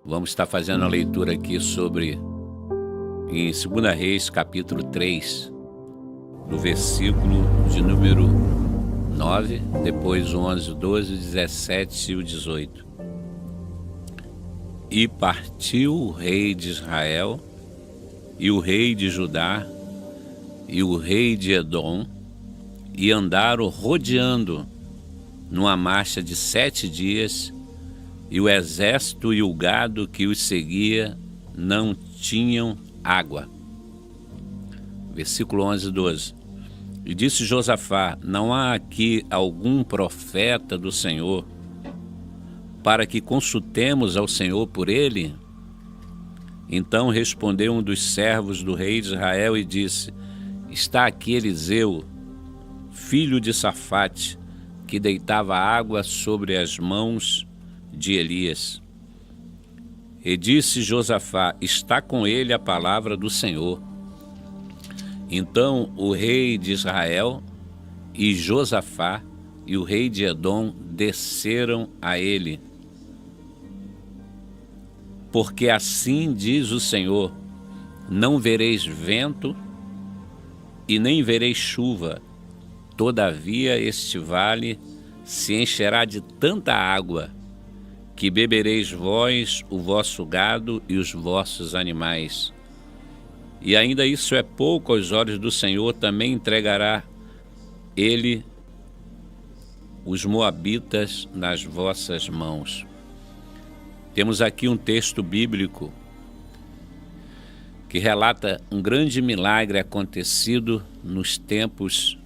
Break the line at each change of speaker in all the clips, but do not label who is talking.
Vamos estar fazendo a leitura aqui em 2 Reis, capítulo 3, do versículo de número 9, depois o 11, o 12, o 17 e o 18. E partiu o rei de Israel, e o rei de Judá, e o rei de Edom, e andaram rodeando numa marcha de 7 dias, e o exército e o gado que os seguia não tinham água. Versículo 11 e 12. E disse Josafá: não há aqui algum profeta do Senhor, para que consultemos ao Senhor por ele? Então respondeu um dos servos do rei de Israel e disse: está aqui Eliseu, filho de Safate, que deitava água sobre as mãos de Elias. E disse Josafá: está com ele a palavra do Senhor. Então o rei de Israel e Josafá e o rei de Edom desceram a ele. Porque assim diz o Senhor: não vereis vento e nem vereis chuva, todavia este vale se encherá de tanta água, que bebereis vós, o vosso gado e os vossos animais. E ainda isso é pouco aos olhos do Senhor, também entregará ele os moabitas nas vossas mãos. Temos aqui um texto bíblico que relata um grande milagre acontecido nos tempos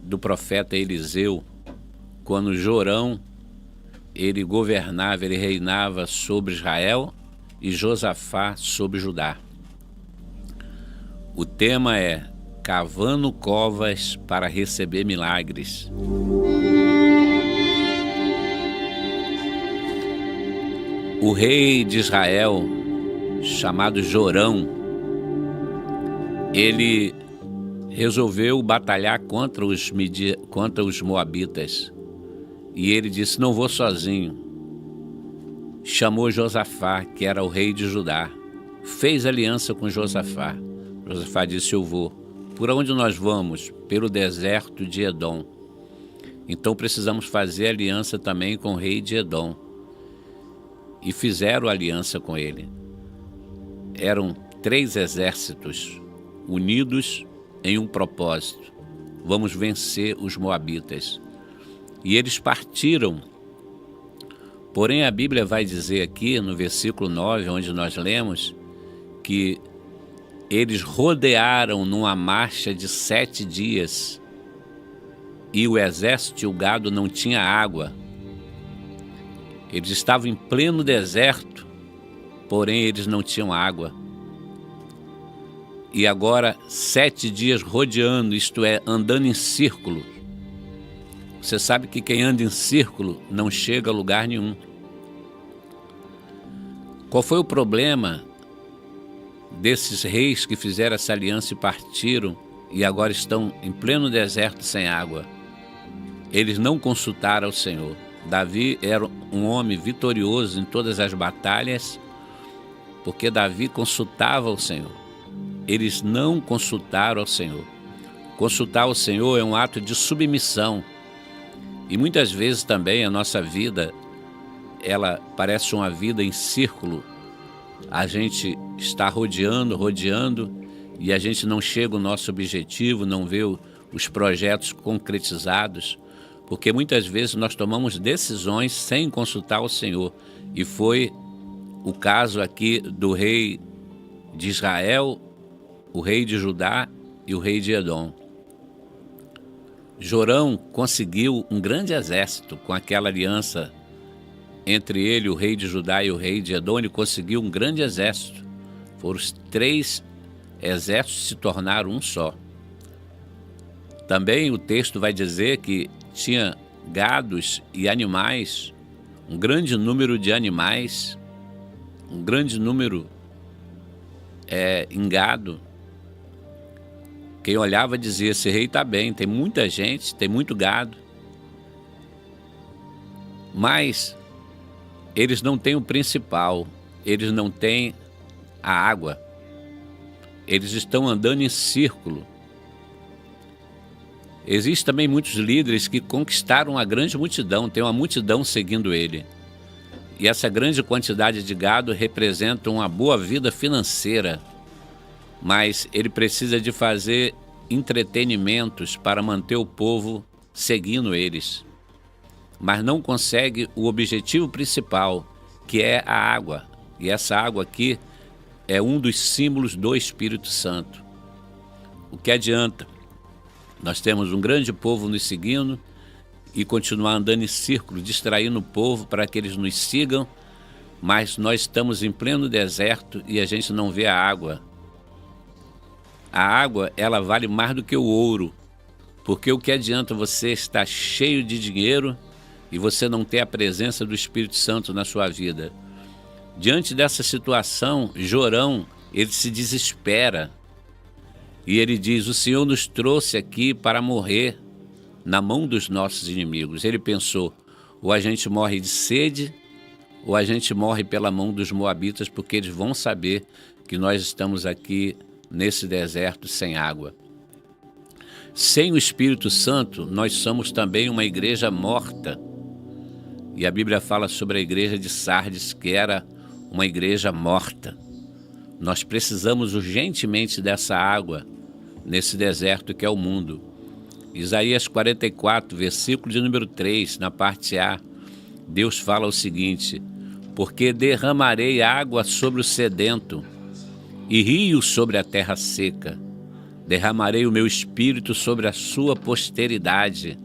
do profeta Eliseu, quando Jorão, ele governava, ele reinava sobre Israel, e Josafá sobre Judá. O tema é cavando covas para receber milagres. O rei de Israel, chamado Jorão, ele resolveu batalhar contra os moabitas. E ele disse: não vou sozinho. Chamou Josafá, que era o rei de Judá. Fez aliança com Josafá. Josafá disse: eu vou. Por onde nós vamos? Pelo deserto de Edom. Então precisamos fazer aliança também com o rei de Edom. E fizeram aliança com ele. Eram 3 exércitos unidos em um propósito: vamos vencer os moabitas. E eles partiram. Porém, a Bíblia vai dizer aqui, no versículo 9, onde nós lemos, que eles rodearam numa marcha de 7 dias, e o exército e o gado não tinha água. Eles estavam em pleno deserto, porém eles não tinham água. E agora 7 dias rodeando, isto é, andando em círculo. Você sabe que quem anda em círculo não chega a lugar nenhum. Qual foi o problema desses reis que fizeram essa aliança e partiram e agora estão em pleno deserto sem água? Eles não consultaram ao Senhor. Davi era um homem vitorioso em todas as batalhas, porque Davi consultava ao Senhor. Eles não consultaram ao Senhor. Consultar ao Senhor é um ato de submissão. E muitas vezes também a nossa vida, ela parece uma vida em círculo. A gente está rodeando, e a gente não chega ao nosso objetivo, não vê os projetos concretizados, porque muitas vezes nós tomamos decisões sem consultar o Senhor. E foi o caso aqui do rei de Israel, o rei de Judá e o rei de Edom. Jorão conseguiu um grande exército com aquela aliança entre ele, o rei de Judá e o rei de Edom. Ele conseguiu um grande exército. Foram os 3 exércitos que se tornaram um só. Também o texto vai dizer que tinha gados e animais, um grande número de animais, um grande número em gado. Quem olhava dizia: esse rei está bem, tem muita gente, tem muito gado. Mas eles não têm o principal, eles não têm a água. Eles estão andando em círculo. Existem também muitos líderes que conquistaram a grande multidão, tem uma multidão seguindo ele. E essa grande quantidade de gado representa uma boa vida financeira, mas ele precisa de fazer entretenimentos para manter o povo seguindo eles. Mas não consegue o objetivo principal, que é a água. E essa água aqui é um dos símbolos do Espírito Santo. O que adianta? Nós temos um grande povo nos seguindo e continuar andando em círculo, distraindo o povo para que eles nos sigam, mas nós estamos em pleno deserto e a gente não vê a água. A água, ela vale mais do que o ouro, porque o que adianta você estar cheio de dinheiro e você não ter a presença do Espírito Santo na sua vida? Diante dessa situação, Jorão, ele se desespera e ele diz: o Senhor nos trouxe aqui para morrer na mão dos nossos inimigos. Ele pensou, ou a gente morre de sede, ou a gente morre pela mão dos moabitas, porque eles vão saber que nós estamos aqui nesse deserto sem água. Sem o Espírito Santo, nós somos também uma igreja morta. E a Bíblia fala sobre a igreja de Sardes, que era uma igreja morta. Nós precisamos urgentemente dessa água nesse deserto que é o mundo. Isaías 44, versículo de número 3, na parte A, Deus fala o seguinte: porque derramarei água sobre o sedento e rios sobre a terra seca. Derramarei o meu espírito sobre a sua posteridade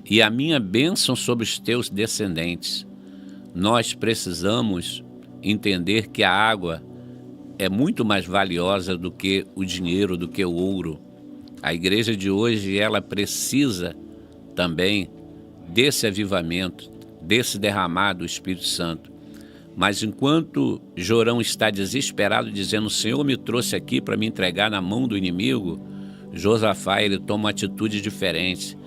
e a minha bênção sobre os teus descendentes. Nós precisamos entender que a água é muito mais valiosa do que o dinheiro, do que o ouro. A igreja de hoje, ela precisa também desse avivamento, desse derramar do Espírito Santo. Mas enquanto Jorão está desesperado, dizendo: o Senhor me trouxe aqui para me entregar na mão do inimigo, Josafá, ele toma uma atitude diferente.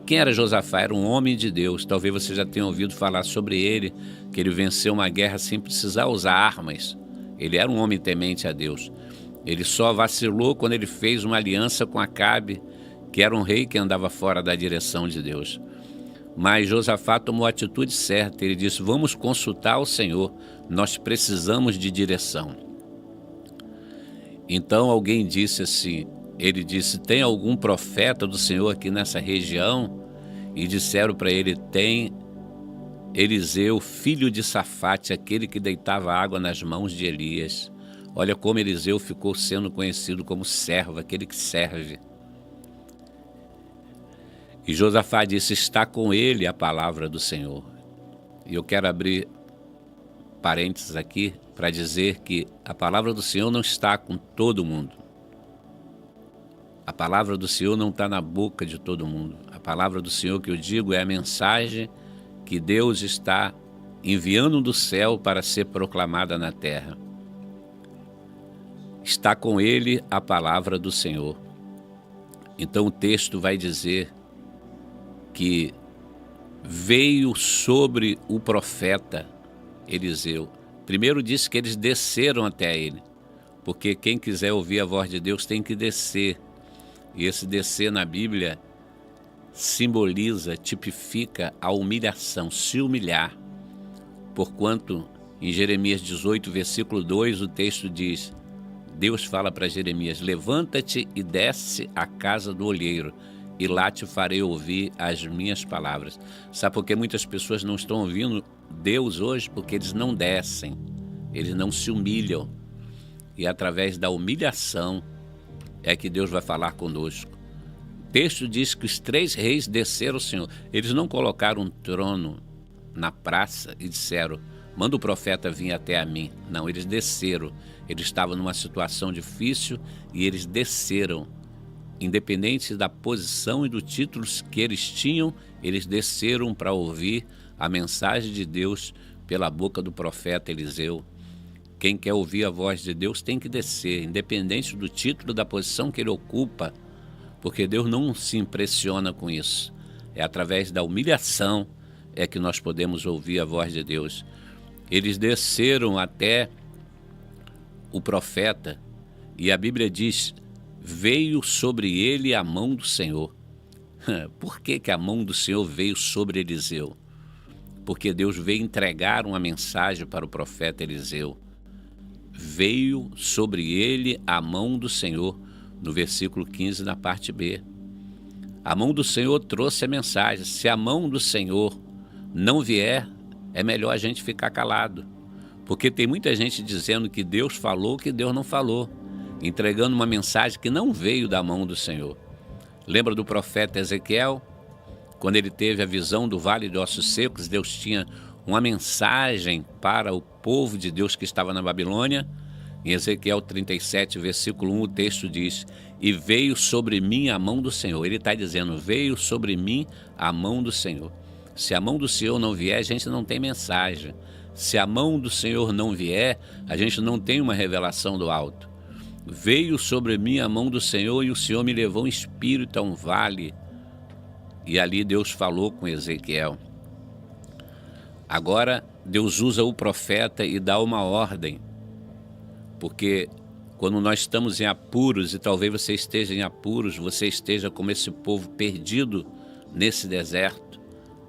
Quem era Josafá? Era um homem de Deus. Talvez você já tenha ouvido falar sobre ele, que ele venceu uma guerra sem precisar usar armas. Ele era um homem temente a Deus. Ele só vacilou quando ele fez uma aliança com Acabe, que era um rei que andava fora da direção de Deus. Mas Josafá tomou a atitude certa. Ele disse: vamos consultar o Senhor, nós precisamos de direção. Então alguém disse assim, ele disse: tem algum profeta do Senhor aqui nessa região? E disseram para ele: tem Eliseu, filho de Safate, aquele que deitava água nas mãos de Elias. Olha como Eliseu ficou sendo conhecido como servo, aquele que serve. E Josafá disse: está com ele a palavra do Senhor. E eu quero abrir parênteses aqui para dizer que a palavra do Senhor não está com todo mundo. A palavra do Senhor não está na boca de todo mundo. A palavra do Senhor, que eu digo, é a mensagem que Deus está enviando do céu para ser proclamada na terra. Está com ele a palavra do Senhor. Então o texto vai dizer que veio sobre o profeta Eliseu. Primeiro disse que eles desceram até ele, porque quem quiser ouvir a voz de Deus tem que descer. E esse descer na Bíblia simboliza, tipifica a humilhação, se humilhar. Porquanto, em Jeremias 18, versículo 2, o texto diz, Deus fala para Jeremias: levanta-te e desce à casa do olheiro, e lá te farei ouvir as minhas palavras. Sabe por que muitas pessoas não estão ouvindo Deus hoje? Porque eles não descem, eles não se humilham. E através da humilhação é que Deus vai falar conosco. O texto diz que os 3 reis desceram ao Senhor. Eles não colocaram um trono na praça e disseram: manda o profeta vir até a mim. Não, eles desceram. Eles estavam numa situação difícil e eles desceram. Independente da posição e do título que eles tinham, eles desceram para ouvir a mensagem de Deus pela boca do profeta Eliseu. Quem quer ouvir a voz de Deus tem que descer, independente do título, da posição que ele ocupa, porque Deus não se impressiona com isso. É através da humilhação é que nós podemos ouvir a voz de Deus. Eles desceram até o profeta, e a Bíblia diz: veio sobre ele a mão do Senhor. Por que a mão do Senhor veio sobre Eliseu? Porque Deus veio entregar uma mensagem para o profeta Eliseu. Veio sobre ele a mão do Senhor, no versículo 15, na parte B. A mão do Senhor trouxe a mensagem. Se a mão do Senhor não vier, é melhor a gente ficar calado. Porque tem muita gente dizendo que Deus falou, que Deus não falou, entregando uma mensagem que não veio da mão do Senhor. Lembra do profeta Ezequiel? Quando ele teve a visão do vale de ossos secos, Deus tinha uma mensagem para o povo de Deus que estava na Babilônia. Em Ezequiel 37, versículo 1, o texto diz: e veio sobre mim a mão do Senhor. Ele está dizendo: veio sobre mim a mão do Senhor. Se a mão do Senhor não vier, a gente não tem mensagem. Se a mão do Senhor não vier, a gente não tem uma revelação do alto. Veio sobre mim a mão do Senhor, e o Senhor me levou em espírito a um vale. E ali Deus falou com Ezequiel. Agora Deus usa o profeta e dá uma ordem. Porque quando nós estamos em apuros, e talvez você esteja em apuros, você esteja como esse povo perdido nesse deserto,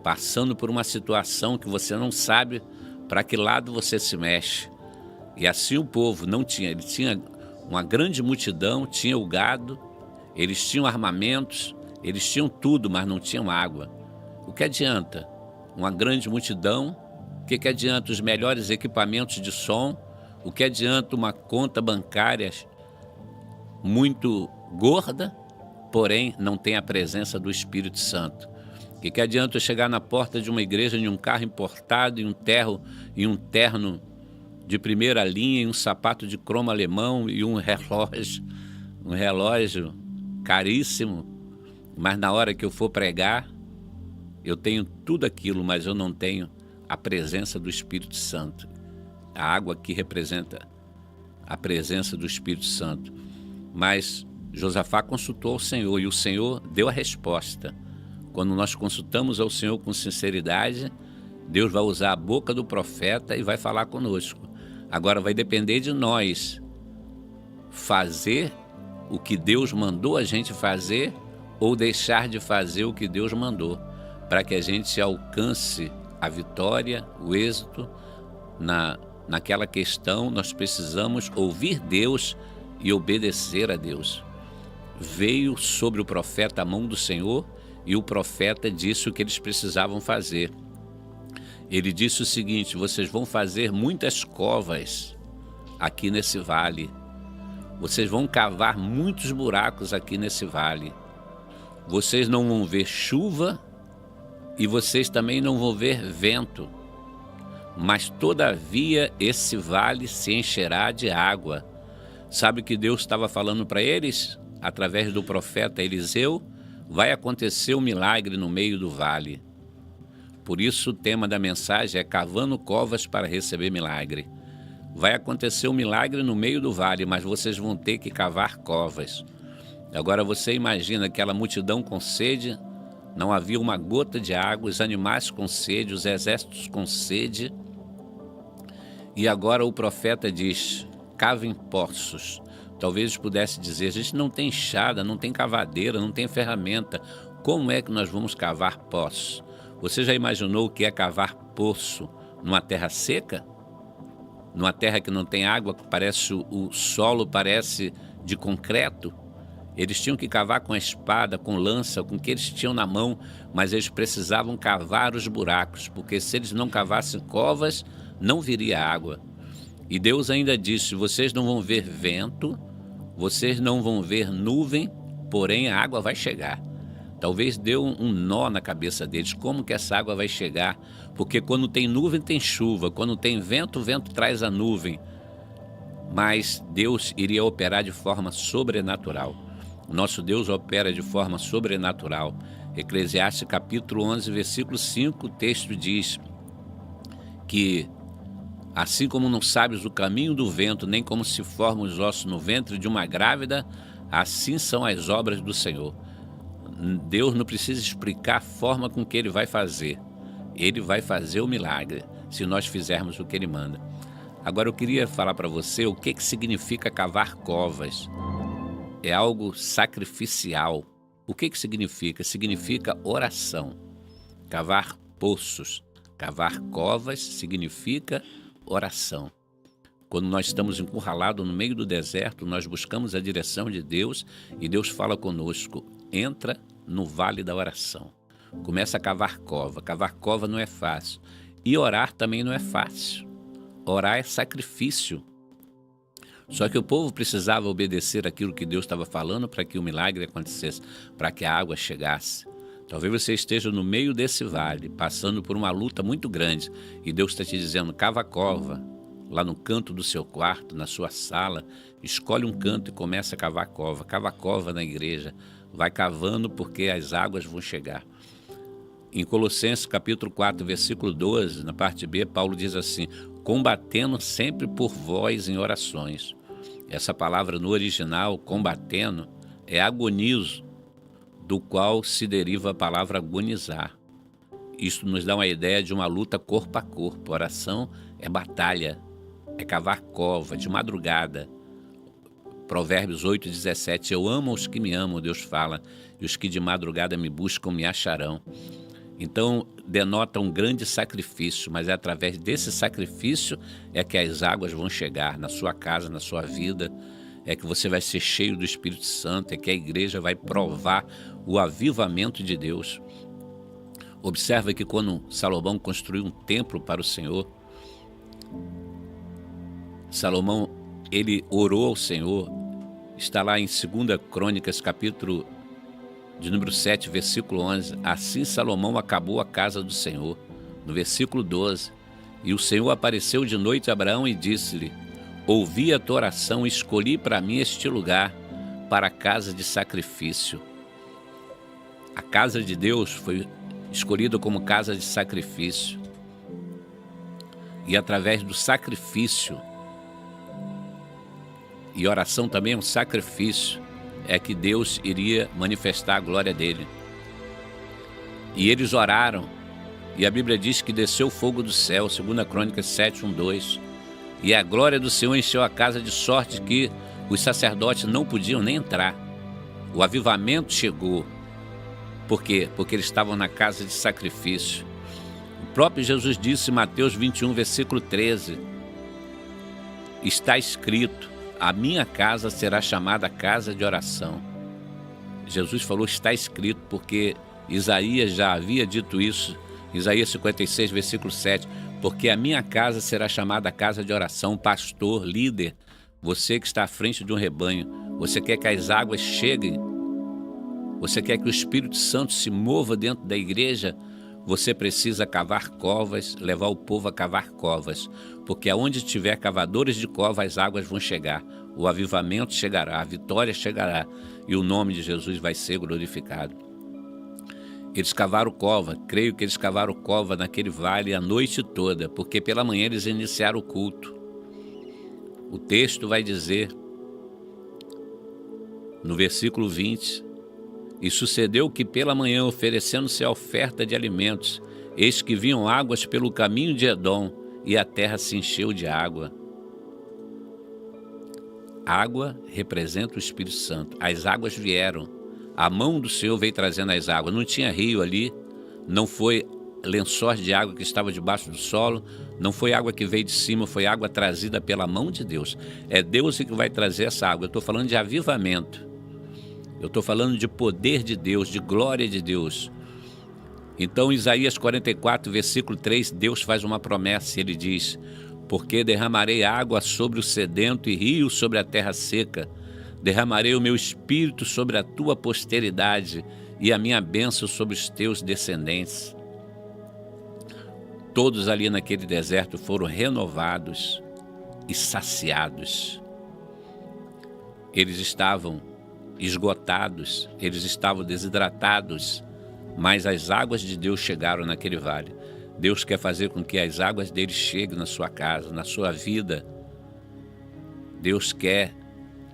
passando por uma situação que você não sabe para que lado você se mexe. E assim o povo não tinha, ele tinha uma grande multidão, tinha o gado, eles tinham armamentos, eles tinham tudo, mas não tinham água. O que adianta? Uma grande multidão, o que adianta os melhores equipamentos de som? O que adianta uma conta bancária muito gorda, porém não tem a presença do Espírito Santo? O que adianta eu chegar na porta de uma igreja em um carro importado, em um terno de primeira linha, em um sapato de cromo alemão e um relógio caríssimo, mas na hora que eu for pregar, eu tenho tudo aquilo, mas eu não tenho a presença do Espírito Santo. A água aqui representa a presença do Espírito Santo. Mas Josafá consultou ao Senhor, e o Senhor deu a resposta. Quando nós consultamos ao Senhor com sinceridade, Deus vai usar a boca do profeta e vai falar conosco. Agora vai depender de nós fazer o que Deus mandou a gente fazer ou deixar de fazer o que Deus mandou, para que a gente alcance a vitória, o êxito. Naquela questão, nós precisamos ouvir Deus e obedecer a Deus. Veio sobre o profeta a mão do Senhor, e o profeta disse o que eles precisavam fazer. Ele disse o seguinte: vocês vão fazer muitas covas aqui nesse vale. Vocês vão cavar muitos buracos aqui nesse vale. Vocês não vão ver chuva e vocês também não vão ver vento. Mas todavia esse vale se encherá de água. Sabe o que Deus estava falando para eles? Através do profeta Eliseu, vai acontecer um milagre no meio do vale. Por isso o tema da mensagem é cavando covas para receber milagre. Vai acontecer um milagre no meio do vale, mas vocês vão ter que cavar covas. Agora você imagina aquela multidão com sede, não havia uma gota de água, os animais com sede, os exércitos com sede. E agora o profeta diz: cavem poços. Talvez pudesse dizer: a gente não tem enxada, não tem cavadeira, não tem ferramenta. Como é que nós vamos cavar poços? Você já imaginou o que é cavar poço numa terra seca? Numa terra que não tem água, parece o solo parece de concreto? Eles tinham que cavar com a espada, com lança, com o que eles tinham na mão, mas eles precisavam cavar os buracos, porque se eles não cavassem covas, não viria água. E Deus ainda disse: vocês não vão ver vento, vocês não vão ver nuvem, porém a água vai chegar. Talvez deu um nó na cabeça deles: como que essa água vai chegar? Porque quando tem nuvem tem chuva, quando tem vento, o vento traz a nuvem. Mas Deus iria operar de forma sobrenatural. Nosso Deus opera de forma sobrenatural. Eclesiastes capítulo 11, versículo 5, o texto diz que assim como não sabes o caminho do vento, nem como se formam os ossos no ventre de uma grávida, assim são as obras do Senhor. Deus não precisa explicar a forma com que Ele vai fazer. Ele vai fazer o milagre, se nós fizermos o que Ele manda. Agora eu queria falar para você o que significa cavar covas. É algo sacrificial. O que significa? Significa oração. Cavar poços, cavar covas significa oração. Quando nós estamos encurralados no meio do deserto, nós buscamos a direção de Deus e Deus fala conosco. Entra no vale da oração. Começa a cavar cova. Cavar cova não é fácil. E orar também não é fácil. Orar é sacrifício. Só que o povo precisava obedecer aquilo que Deus estava falando para que o milagre acontecesse, para que a água chegasse. Talvez você esteja no meio desse vale, passando por uma luta muito grande, e Deus está te dizendo, cava a cova, lá no canto do seu quarto, na sua sala, escolhe um canto e começa a cavar a cova na igreja, vai cavando porque as águas vão chegar. Em Colossenses capítulo 4, versículo 12, na parte B, Paulo diz assim, combatendo sempre por vós em orações. Essa palavra no original, combatendo, é agonizo, do qual se deriva a palavra agonizar. Isso nos dá uma ideia de uma luta corpo a corpo. Oração é batalha, é cavar cova, de madrugada. Provérbios 8:17, eu amo os que me amam, Deus fala, e os que de madrugada me buscam me acharão. Então, denota um grande sacrifício, mas é através desse sacrifício é que as águas vão chegar na sua casa, na sua vida, é que você vai ser cheio do Espírito Santo, é que a igreja vai provar o avivamento de Deus. Observa que quando Salomão construiu um templo para o Senhor, Salomão, ele orou ao Senhor, está lá em 2 Crônicas, capítulo de número 7, versículo 11, assim Salomão acabou a casa do Senhor. No versículo 12, e o Senhor apareceu de noite a Abraão e disse-lhe, ouvi a tua oração e escolhi para mim este lugar, para a casa de sacrifício. A casa de Deus foi escolhida como casa de sacrifício. E através do sacrifício, e oração também é um sacrifício, é que Deus iria manifestar a glória dele. E eles oraram, e a Bíblia diz que desceu fogo do céu, 2 Crônicas 7, 1, 2. E a glória do Senhor encheu a casa de sorte que os sacerdotes não podiam nem entrar. O avivamento chegou. Por quê? Porque eles estavam na casa de sacrifício. O próprio Jesus disse em Mateus 21, versículo 13, está escrito, a minha casa será chamada casa de oração. Jesus falou, está escrito, porque Isaías já havia dito isso, Isaías 56, versículo 7, porque a minha casa será chamada casa de oração, pastor, líder, você que está à frente de um rebanho, você quer que as águas cheguem, você quer que o Espírito Santo se mova dentro da igreja, você precisa cavar covas, levar o povo a cavar covas, porque aonde tiver cavadores de cova, as águas vão chegar, o avivamento chegará, a vitória chegará e o nome de Jesus vai ser glorificado. Eles cavaram cova, creio que eles cavaram cova naquele vale a noite toda, porque pela manhã eles iniciaram o culto. O texto vai dizer, no versículo 20, e sucedeu que pela manhã, oferecendo-se a oferta de alimentos, eis que vinham águas pelo caminho de Edom, e a terra se encheu de água. Água representa o Espírito Santo. As águas vieram. A mão do Senhor veio trazendo as águas. Não tinha rio ali, não foi lençóis de água que estava debaixo do solo, não foi água que veio de cima, foi água trazida pela mão de Deus. É Deus que vai trazer essa água. Eu estou falando de avivamento. Eu estou falando de poder de Deus, de glória de Deus. Então, Isaías 44, versículo 3, Deus faz uma promessa, ele diz, porque derramarei água sobre o sedento e rio sobre a terra seca, derramarei o meu espírito sobre a tua posteridade e a minha bênção sobre os teus descendentes. Todos ali naquele deserto foram renovados e saciados. Eles estavam esgotados, eles estavam desidratados, mas as águas de Deus chegaram naquele vale. Deus quer fazer com que as águas dele cheguem na sua casa, na sua vida. Deus quer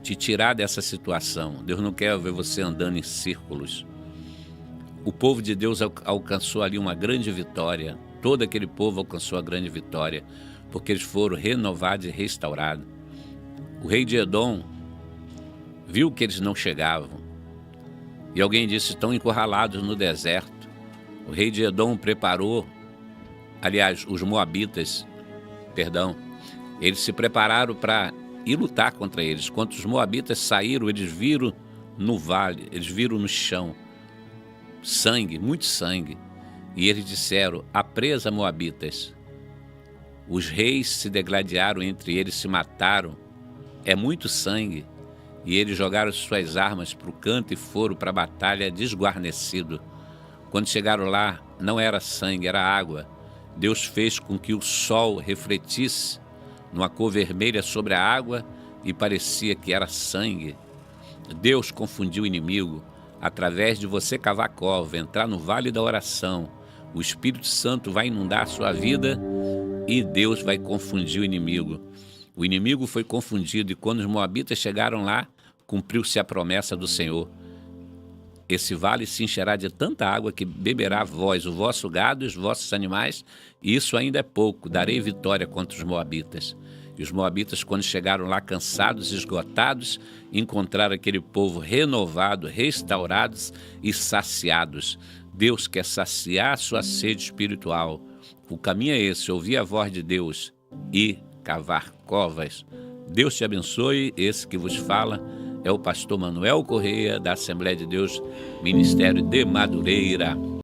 te tirar dessa situação. Deus não quer ver você andando em círculos. O povo de Deus alcançou ali uma grande vitória. Todo aquele povo alcançou a grande vitória. porque eles foram renovados e restaurados. O rei de Edom viu que eles não chegavam. E alguém disse: estão encurralados no deserto. O rei de Edom preparou, aliás, os moabitas, eles se prepararam para ir lutar contra eles. Quando os moabitas saíram, eles viram no vale, eles viram no chão sangue, muito sangue. E eles disseram: a presa, moabitas. Os reis se degladiaram entre eles, se mataram. É muito sangue. E eles jogaram suas armas para o canto e foram para a batalha desguarnecido. Quando chegaram lá, não era sangue, era água. Deus fez com que o sol refletisse numa cor vermelha sobre a água e parecia que era sangue. Deus confundiu o inimigo. Através de você cavar cova, entrar no vale da oração, o Espírito Santo vai inundar a sua vida e Deus vai confundir o inimigo. O inimigo foi confundido e quando os moabitas chegaram lá, cumpriu-se a promessa do Senhor. Esse vale se encherá de tanta água que beberá vós, o vosso gado e os vossos animais, e isso ainda é pouco, darei vitória contra os moabitas. E os moabitas, quando chegaram lá cansados e esgotados, encontraram aquele povo renovado, restaurados e saciados. Deus quer saciar a sua sede espiritual. O caminho é esse, ouvir a voz de Deus e cavar covas. Deus te abençoe. Esse que vos fala é o pastor Manuel Correia, da Assembleia de Deus, Ministério de Madureira.